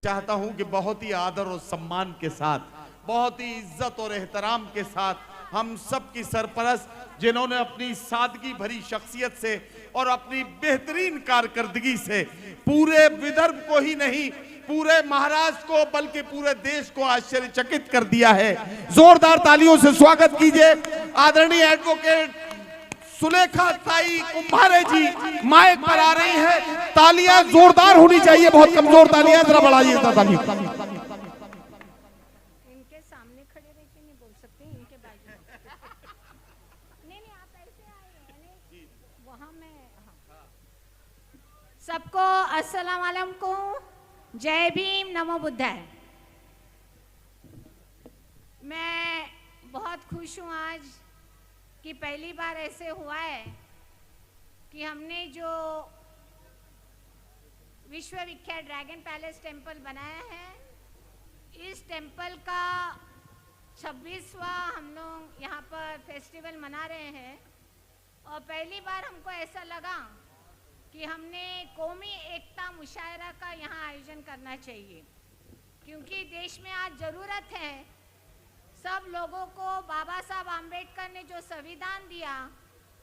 चाहता हूं कि बहुत ही आदर और सम्मान के साथ, बहुत ही इज्जत और एहतराम के साथ हम सब की सरपरस्त जिन्होंने अपनी सादगी भरी शख्सियत से और अपनी बेहतरीन कारकर्दगी से पूरे विदर्भ को ही नहीं, पूरे महाराष्ट्र को बल्कि पूरे देश को आश्चर्यचकित कर दिया है। जोरदार तालियों से स्वागत कीजिए आदरणीय एडवोकेट सुलेखा ताई कुम्भारे जी माइक पर आ रही हैं। तालियां जोरदार होनी चाहिए, बहुत कमजोर तालियां, जरा बढ़ाइए तालियां। इनके सामने खड़े रह के नहीं बोल सकते, इनके बाजू नहीं आप ऐसे आए वहां में। सबको अस्सलाम वालेकुम, जय भीम, नमो बुद्धाय। मैं बहुत खुश हूँ आज कि पहली बार ऐसे हुआ है कि हमने जो विश्व विख्यात ड्रैगन पैलेस टेम्पल बनाया है, इस टेम्पल का 26वां हम लोग यहाँ पर फेस्टिवल मना रहे हैं। और पहली बार हमको ऐसा लगा कि हमने कौमी एकता मुशायरा का यहाँ आयोजन करना चाहिए, क्योंकि देश में आज ज़रूरत है सब लोगों को। बाबा साहब आम्बेडकर ने जो संविधान दिया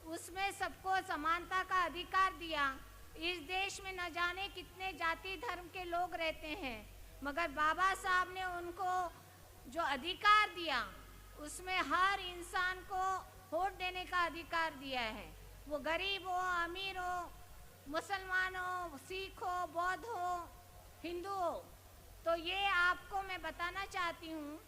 उसमें सबको समानता का अधिकार दिया। इस देश में न जाने कितने जाति धर्म के लोग रहते हैं, मगर बाबा साहब ने उनको जो अधिकार दिया उसमें हर इंसान को वोट देने का अधिकार दिया है। वो गरीब हो, अमीर हो, मुसलमान हो, सिख हो, बौद्ध हो, हिंदू हो। तो ये आपको मैं बताना चाहती हूँ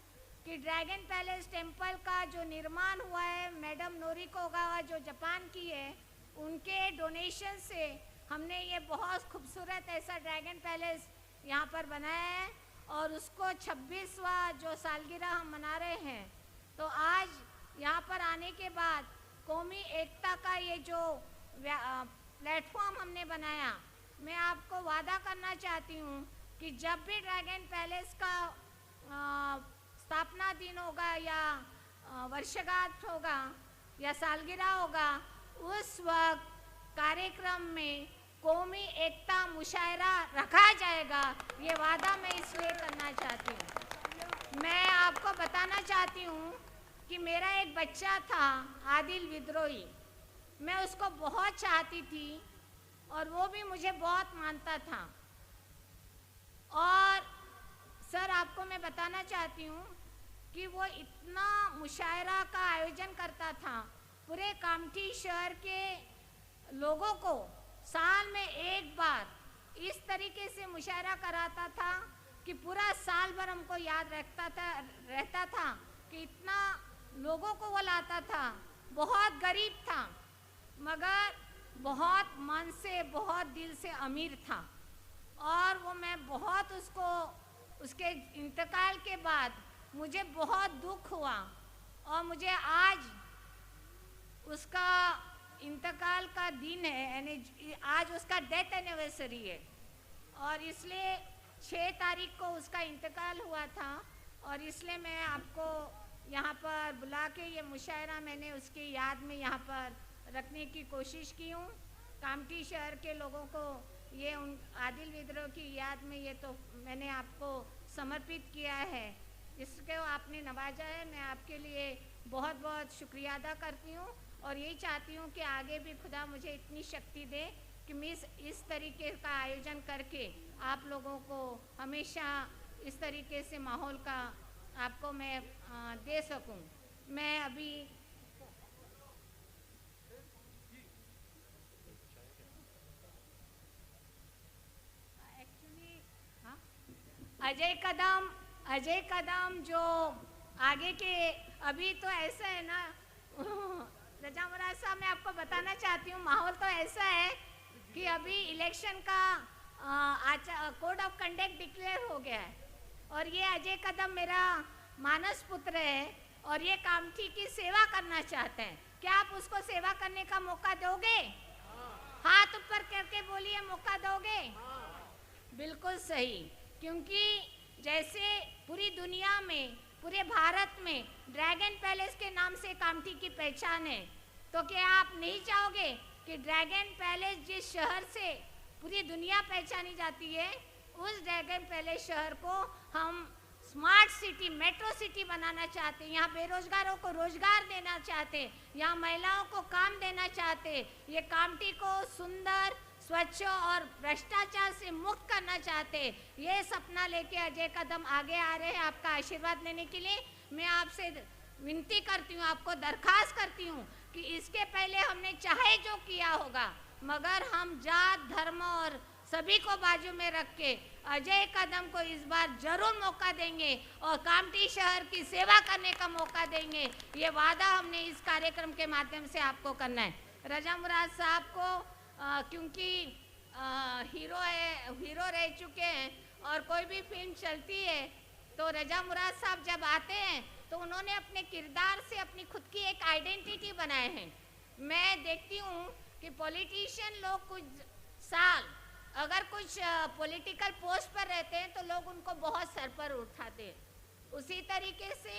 कि ड्रैगन पैलेस टेम्पल का जो निर्माण हुआ है, मैडम नोरिको ओगावा जो जापान की है, उनके डोनेशन से हमने ये बहुत खूबसूरत ऐसा ड्रैगन पैलेस यहाँ पर बनाया है। और उसको 26वां जो सालगिरह हम मना रहे हैं, तो आज यहाँ पर आने के बाद कौमी एकता का ये जो प्लेटफॉर्म हमने बनाया, मैं आपको वादा करना चाहती हूँ कि जब भी ड्रैगन पैलेस का स्थापना दिन होगा या वर्षगांठ होगा या सालगिरह होगा, उस वक्त कार्यक्रम में कौमी एकता मुशायरा रखा जाएगा। ये वादा मैं इसलिए करना चाहती हूँ। मैं आपको बताना चाहती हूँ कि मेरा एक बच्चा था आदिल विद्रोही, मैं उसको बहुत चाहती थी और वो भी मुझे बहुत मानता था। और सर आपको मैं बताना चाहती हूँ कि वो इतना मुशायरा का आयोजन करता था, पूरे कामठी शहर के लोगों को साल में एक बार इस तरीके से मुशायरा कराता था कि पूरा साल भर हमको याद रहता था कि इतना लोगों को वो लाता था। बहुत गरीब था मगर बहुत मन से, बहुत दिल से अमीर था। और वो मैं बहुत उसके इंतकाल के बाद मुझे बहुत दुख हुआ। और मुझे आज उसका इंतकाल का दिन है, यानी आज उसका डेथ एनिवर्सरी है, और इसलिए 6 तारीख को उसका इंतकाल हुआ था। और इसलिए मैं आपको यहाँ पर बुला के ये मुशायरा मैंने उसकी याद में यहाँ पर रखने की कोशिश की हूँ। कामठी शहर के लोगों को ये उन आदिल विद्रोह की याद में ये तो मैंने आपको समर्पित किया है, जिसको आपने नवाजा है। मैं आपके लिए बहुत बहुत शुक्रिया अदा करती हूँ और यही चाहती हूँ कि आगे भी खुदा मुझे इतनी शक्ति दे कि मैं इस तरीके का आयोजन करके आप लोगों को हमेशा इस तरीके से माहौल का आपको मैं दे सकूं। मैं अभी एक्चुअली अजय कदम जो आगे के, अभी तो ऐसा है ना रजा मुराद साहब, मैं आपको बताना चाहती हूँ माहौल तो ऐसा है कि अभी इलेक्शन का कोड ऑफ कंडक्ट डिक्लेयर हो गया है और ये अजय कदम मेरा मानस पुत्र है और ये कामठी की सेवा करना चाहते हैं। क्या आप उसको सेवा करने का मौका दोगे? हाथ ऊपर करके बोलिए, मौका दोगे? बिल्कुल सही, क्योंकि जैसे पूरी दुनिया में, पूरे भारत में ड्रैगन पैलेस के नाम से कामठी की पहचान है, तो क्या आप नहीं चाहोगे कि ड्रैगन पैलेस जिस शहर से पूरी दुनिया पहचानी जाती है, उस ड्रैगन पैलेस शहर को हम स्मार्ट सिटी, मेट्रो सिटी बनाना चाहते हैं। यहाँ बेरोजगारों को रोजगार देना चाहते हैं, यहाँ महिलाओं को काम देना चाहते हैं। ये कामठी को सुंदर, स्वच्छ और भ्रष्टाचार से मुक्त करना चाहते हैं। ये सपना लेके अजय कदम आगे आ रहे हैं आपका आशीर्वाद लेने के लिए। मैं आपसे विनती करती हूँ, आपको दरखास्त करती हूँ कि इसके पहले हमने चाहे जो किया होगा, मगर हम जात, धर्म और सभी को बाजू में रख के अजय कदम को इस बार जरूर मौका देंगे और कामठी शहर की सेवा करने का मौका देंगे। ये वादा हमने इस कार्यक्रम के माध्यम से आपको करना है। रजा मुराद साहब को क्योंकि हीरो रह चुके हैं और कोई भी फिल्म चलती है तो रजा मुराद साहब जब आते हैं तो उन्होंने अपने किरदार से अपनी खुद की एक आइडेंटिटी बनाए हैं। मैं देखती हूँ कि पॉलिटिशियन लोग कुछ साल अगर कुछ पॉलिटिकल पोस्ट पर रहते हैं तो लोग उनको बहुत सर पर उठाते हैं। उसी तरीके से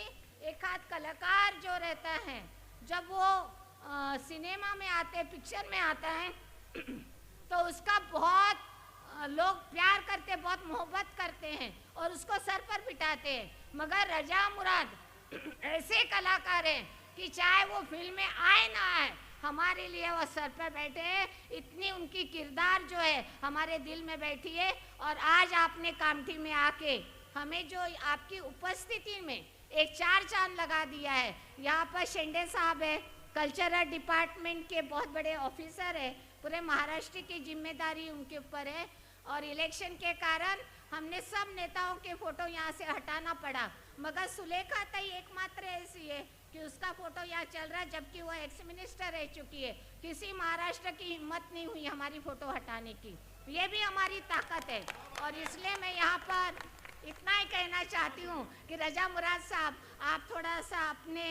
एक आध कलाकार जो रहता है, जब वो सिनेमा में आते, पिक्चर में आता है तो उसका बहुत लोग प्यार करते, बहुत मोहब्बत करते हैं और उसको सर पर बिठाते हैं। मगर रजा मुराद ऐसे कलाकार हैं कि चाहे वो फिल्म में आए ना आए, हमारे लिए वो सर पर बैठे हैं। इतनी उनकी किरदार जो है हमारे दिल में बैठी है। और आज आपने कामठी में आके हमें जो आपकी उपस्थिति में एक चार चांद लगा दिया है। यहाँ पर शिंदे साहब है, कल्चरल डिपार्टमेंट के बहुत बड़े ऑफिसर है, पूरे महाराष्ट्र की जिम्मेदारी उनके ऊपर है। और इलेक्शन के कारण हमने सब नेताओं के फोटो यहाँ से हटाना पड़ा, मगर सुलेखा ताई एकमात्र ऐसी है कि उसका फोटो यहाँ चल रहा है, जबकि वो एक्स मिनिस्टर रह चुकी है। किसी महाराष्ट्र की हिम्मत नहीं हुई हमारी फोटो हटाने की। ये भी हमारी ताकत है। और इसलिए मैं यहाँ पर इतना ही कहना चाहती हूँ कि रजा मुराद साहब, आप थोड़ा सा अपने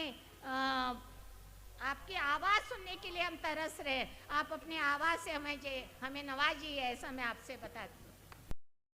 आपकी आवाज़ सुनने के लिए हम तरस रहे, आप अपनी आवाज़ से हमें नवाजिए, ऐसा मैं आपसे बता